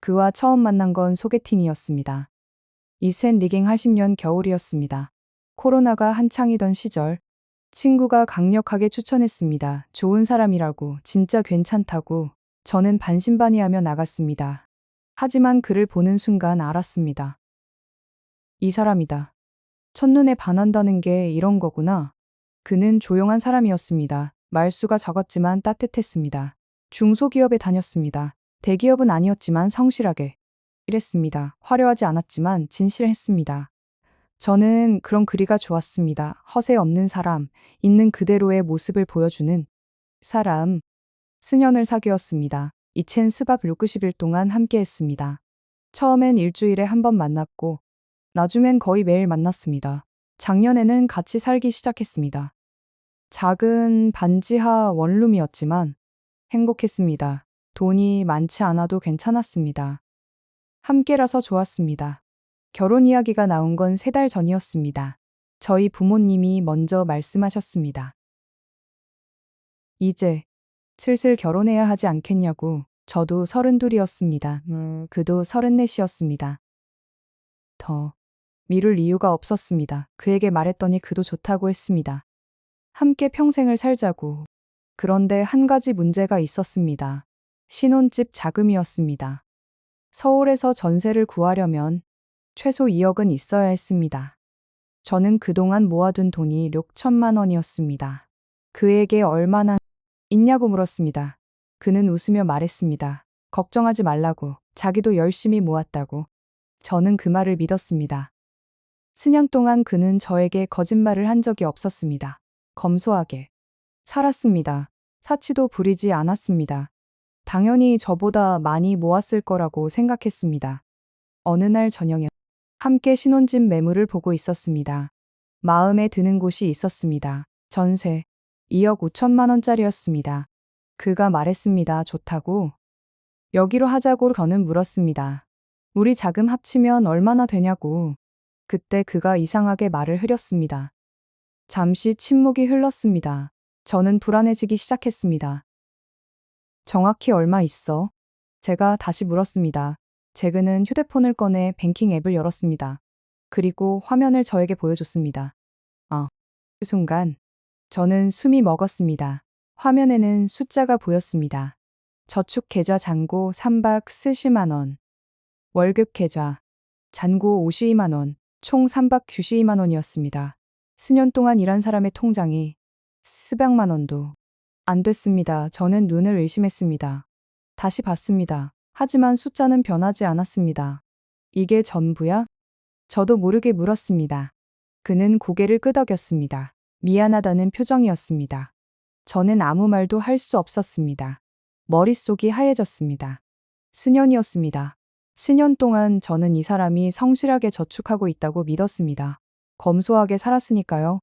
그와 처음 만난 건 소개팅이었습니다. 이센 리깅 80년 겨울이었습니다. 코로나가 한창이던 시절, 친구가 강력하게 추천했습니다. 좋은 사람이라고, 진짜 괜찮다고. 저는 반신반의하며 나갔습니다. 하지만 그를 보는 순간 알았습니다. 이 사람이다. 첫눈에 반한다는 게 이런 거구나. 그는 조용한 사람이었습니다. 말수가 적었지만 따뜻했습니다. 중소기업에 다녔습니다. 대기업은 아니었지만 성실하게 일했습니다. 화려하지 않았지만 진실했습니다. 저는 그런 그리가 좋았습니다. 허세 없는 사람, 있는 그대로의 모습을 보여주는 사람. 수년을 사귀었습니다. 이첸 스밥 60일 동안 함께했습니다. 처음엔 일주일에 한 번 만났고 나중엔 거의 매일 만났습니다. 작년에는 같이 살기 시작했습니다. 작은 반지하 원룸이었지만 행복했습니다. 돈이 많지 않아도 괜찮았습니다. 함께라서 좋았습니다. 결혼 이야기가 나온 건 3달 전이었습니다. 저희 부모님이 먼저 말씀하셨습니다. 이제 슬슬 결혼해야 하지 않겠냐고. 저도 32이었습니다. 그도 34이었습니다. 더 미룰 이유가 없었습니다. 그에게 말했더니 그도 좋다고 했습니다. 함께 평생을 살자고. 그런데 한 가지 문제가 있었습니다. 신혼집 자금이었습니다. 서울에서 전세를 구하려면 최소 2억은 있어야 했습니다. 저는 그동안 모아둔 돈이 6천만 원이었습니다. 그에게 얼마나 있냐고 물었습니다. 그는 웃으며 말했습니다. 걱정하지 말라고. 자기도 열심히 모았다고. 저는 그 말을 믿었습니다. 수년 동안 그는 저에게 거짓말을 한 적이 없었습니다. 검소하게 살았습니다. 사치도 부리지 않았습니다. 당연히 저보다 많이 모았을 거라고 생각했습니다. 어느 날 저녁에 함께 신혼집 매물을 보고 있었습니다. 마음에 드는 곳이 있었습니다. 전세 2억 5천만 원짜리였습니다. 그가 말했습니다. 좋다고. 여기로 하자고. 저는 물었습니다. 우리 자금 합치면 얼마나 되냐고. 그때 그가 이상하게 말을 흐렸습니다. 잠시 침묵이 흘렀습니다. 저는 불안해지기 시작했습니다. 정확히 얼마 있어? 제가 다시 물었습니다. 재근은 휴대폰을 꺼내 뱅킹 앱을 열었습니다. 그리고 화면을 저에게 보여줬습니다. 그 순간 저는 숨이 먹었습니다. 화면에는 숫자가 보였습니다. 저축 계좌 잔고 3박 40만 원, 월급 계좌 잔고 52만 원, 총 3박 92만 원이었습니다. 수년 동안 일한 사람의 통장이 수백만 원도 안 됐습니다. 저는 눈을 의심했습니다. 다시 봤습니다. 하지만 숫자는 변하지 않았습니다. 이게 전부야? 저도 모르게 물었습니다. 그는 고개를 끄덕였습니다. 미안하다는 표정이었습니다. 저는 아무 말도 할 수 없었습니다. 머릿속이 하얘졌습니다. 수년이었습니다. 수년 동안 저는 이 사람이 성실하게 저축하고 있다고 믿었습니다. 검소하게 살았으니까요.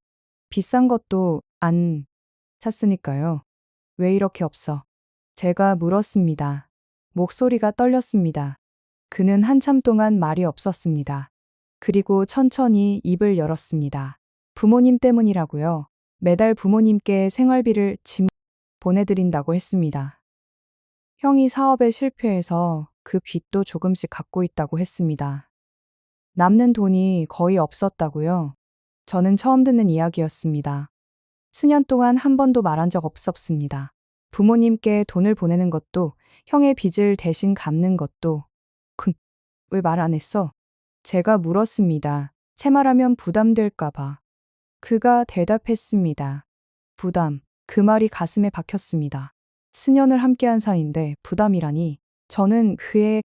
비싼 것도 안 샀으니까요. 왜 이렇게 없어? 제가 물었습니다. 목소리가 떨렸습니다. 그는 한참 동안 말이 없었습니다. 그리고 천천히 입을 열었습니다. 부모님 때문이라고요. 매달 부모님께 생활비를 보내드린다고 했습니다. 형이 사업에 실패해서 그 빚도 조금씩 갚고 있다고 했습니다. 남는 돈이 거의 없었다고요. 저는 처음 듣는 이야기였습니다. 수년 동안 한 번도 말한 적 없었습니다. 부모님께 돈을 보내는 것도, 형의 빚을 대신 갚는 것도. 왜 말 안 했어? 제가 물었습니다. 제 말하면 부담될까봐. 그가 대답했습니다. 부담. 그 말이 가슴에 박혔습니다. 수년을 함께한 사이인데 부담이라니. 저는 그의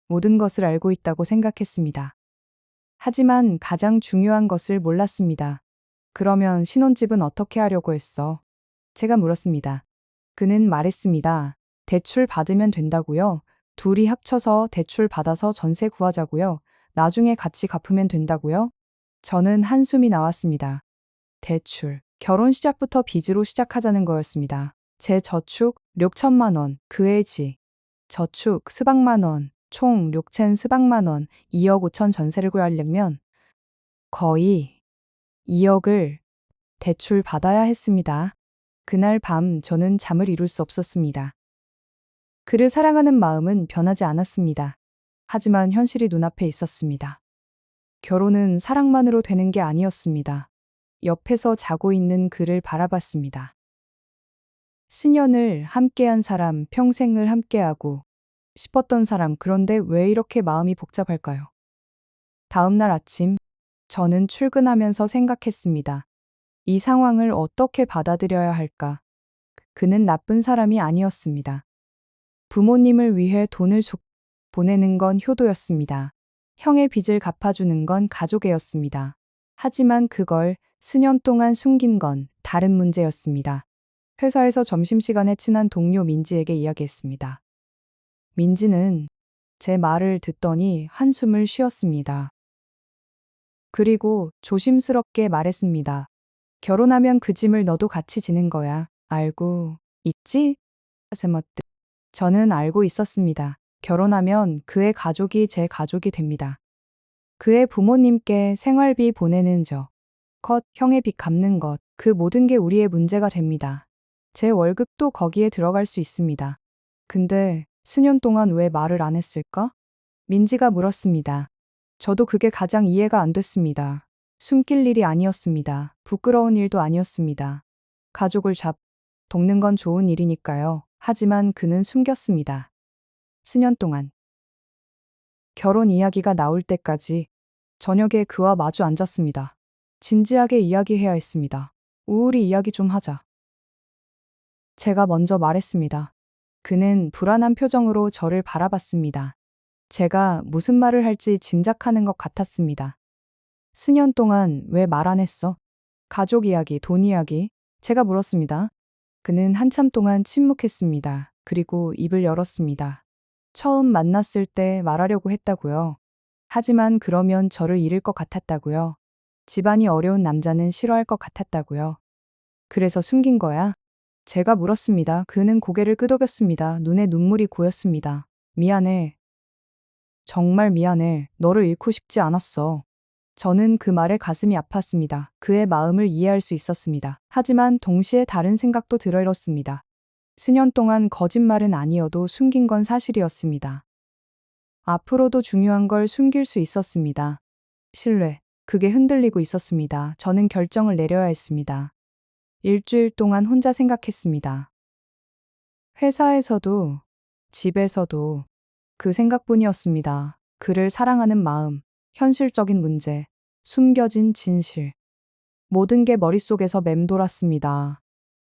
모든 것을 알고 있다고 생각했습니다. 하지만 가장 중요한 것을 몰랐습니다. 그러면 신혼집은 어떻게 하려고 했어? 제가 물었습니다. 그는 말했습니다. 대출 받으면 된다고요. 둘이 합쳐서 대출 받아서 전세 구하자고요. 나중에 같이 갚으면 된다고요. 저는 한숨이 나왔습니다. 대출. 결혼 시작부터 빚으로 시작하자는 거였습니다. 제 저축 6천만 원, 그의 지 저축 수백만 원, 총 6천 수백만 원, 2억 5천 전세를 구하려면 거의 2억을 대출 받아야 했습니다. 그날 밤 저는 잠을 이룰 수 없었습니다. 그를 사랑하는 마음은 변하지 않았습니다. 하지만 현실이 눈앞에 있었습니다. 결혼은 사랑만으로 되는 게 아니었습니다. 옆에서 자고 있는 그를 바라봤습니다. 수년을 함께한 사람, 평생을 함께하고 싶었던 사람, 그런데 왜 이렇게 마음이 복잡할까요? 다음 날 아침, 저는 출근하면서 생각했습니다. 이 상황을 어떻게 받아들여야 할까? 그는 나쁜 사람이 아니었습니다. 부모님을 위해 돈을 보내는 건 효도였습니다. 형의 빚을 갚아주는 건 가족애였습니다. 하지만 그걸 수년 동안 숨긴 건 다른 문제였습니다. 회사에서 점심시간에 친한 동료 민지에게 이야기했습니다. 민지는 제 말을 듣더니 한숨을 쉬었습니다. 그리고 조심스럽게 말했습니다. 결혼하면 그 짐을 너도 같이 지는 거야. 알고 있지? 세머뜨. 저는 알고 있었습니다. 결혼하면 그의 가족이 제 가족이 됩니다. 그의 부모님께 생활비 보내는 컷, 형의 빚 갚는 것, 그 모든 게 우리의 문제가 됩니다. 제 월급도 거기에 들어갈 수 있습니다. 근데 수년 동안 왜 말을 안 했을까? 민지가 물었습니다. 저도 그게 가장 이해가 안 됐습니다. 숨길 일이 아니었습니다. 부끄러운 일도 아니었습니다. 가족을 돕는 건 좋은 일이니까요. 하지만 그는 숨겼습니다. 수년 동안. 결혼 이야기가 나올 때까지 저녁에 그와 마주 앉았습니다. 진지하게 이야기해야 했습니다. 우울히 이야기 좀 하자. 제가 먼저 말했습니다. 그는 불안한 표정으로 저를 바라봤습니다. 제가 무슨 말을 할지 짐작하는 것 같았습니다. 수년 동안 왜 말 안 했어? 가족 이야기, 돈 이야기? 제가 물었습니다. 그는 한참 동안 침묵했습니다. 그리고 입을 열었습니다. 처음 만났을 때 말하려고 했다고요. 하지만 그러면 저를 잃을 것 같았다고요. 집안이 어려운 남자는 싫어할 것 같았다고요. 그래서 숨긴 거야? 제가 물었습니다. 그는 고개를 끄덕였습니다. 눈에 눈물이 고였습니다. 미안해. 정말 미안해. 너를 잃고 싶지 않았어. 저는 그 말에 가슴이 아팠습니다. 그의 마음을 이해할 수 있었습니다. 하지만 동시에 다른 생각도 들어일었습니다. 수년 동안 거짓말은 아니어도 숨긴 건 사실이었습니다. 앞으로도 중요한 걸 숨길 수 있었습니다. 신뢰. 그게 흔들리고 있었습니다. 저는 결정을 내려야 했습니다. 일주일 동안 혼자 생각했습니다. 회사에서도, 집에서도 그 생각뿐이었습니다. 그를 사랑하는 마음, 현실적인 문제, 숨겨진 진실. 모든 게 머릿속에서 맴돌았습니다.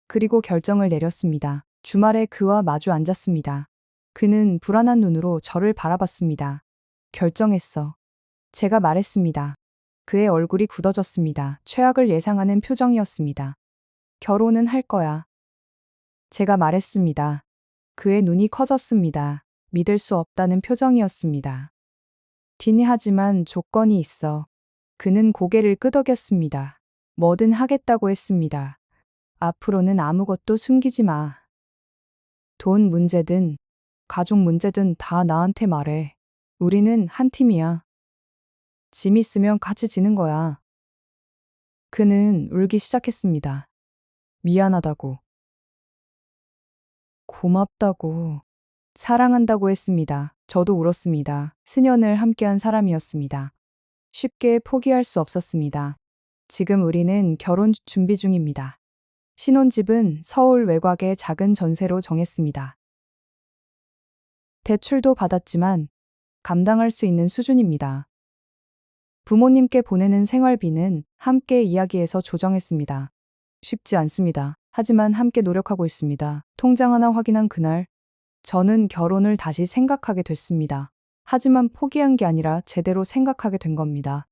그리고 결정을 내렸습니다. 주말에 그와 마주 앉았습니다. 그는 불안한 눈으로 저를 바라봤습니다. 결정했어. 제가 말했습니다. 그의 얼굴이 굳어졌습니다. 최악을 예상하는 표정이었습니다. 결혼은 할 거야. 제가 말했습니다. 그의 눈이 커졌습니다. 믿을 수 없다는 표정이었습니다. 하지만 조건이 있어. 그는 고개를 끄덕였습니다. 뭐든 하겠다고 했습니다. 앞으로는 아무것도 숨기지 마. 돈 문제든 가족 문제든 다 나한테 말해. 우리는 한 팀이야. 짐 있으면 같이 지는 거야. 그는 울기 시작했습니다. 미안하다고. 고맙다고. 사랑한다고 했습니다. 저도 울었습니다. 수년을 함께한 사람이었습니다. 쉽게 포기할 수 없었습니다. 지금 우리는 결혼 준비 중입니다. 신혼집은 서울 외곽의 작은 전세로 정했습니다. 대출도 받았지만 감당할 수 있는 수준입니다. 부모님께 보내는 생활비는 함께 이야기해서 조정했습니다. 쉽지 않습니다. 하지만 함께 노력하고 있습니다. 통장 하나 확인한 그날, 저는 결혼을 다시 생각하게 됐습니다. 하지만 포기한 게 아니라 제대로 생각하게 된 겁니다.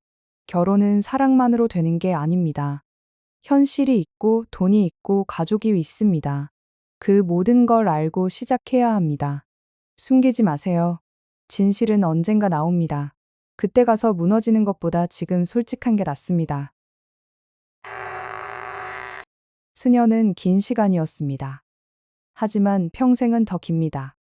결혼은 사랑만으로 되는 게 아닙니다. 현실이 있고 돈이 있고 가족이 있습니다. 그 모든 걸 알고 시작해야 합니다. 숨기지 마세요. 진실은 언젠가 나옵니다. 그때 가서 무너지는 것보다 지금 솔직한 게 낫습니다. 수년은 긴 시간이었습니다. 하지만 평생은 더 깁니다.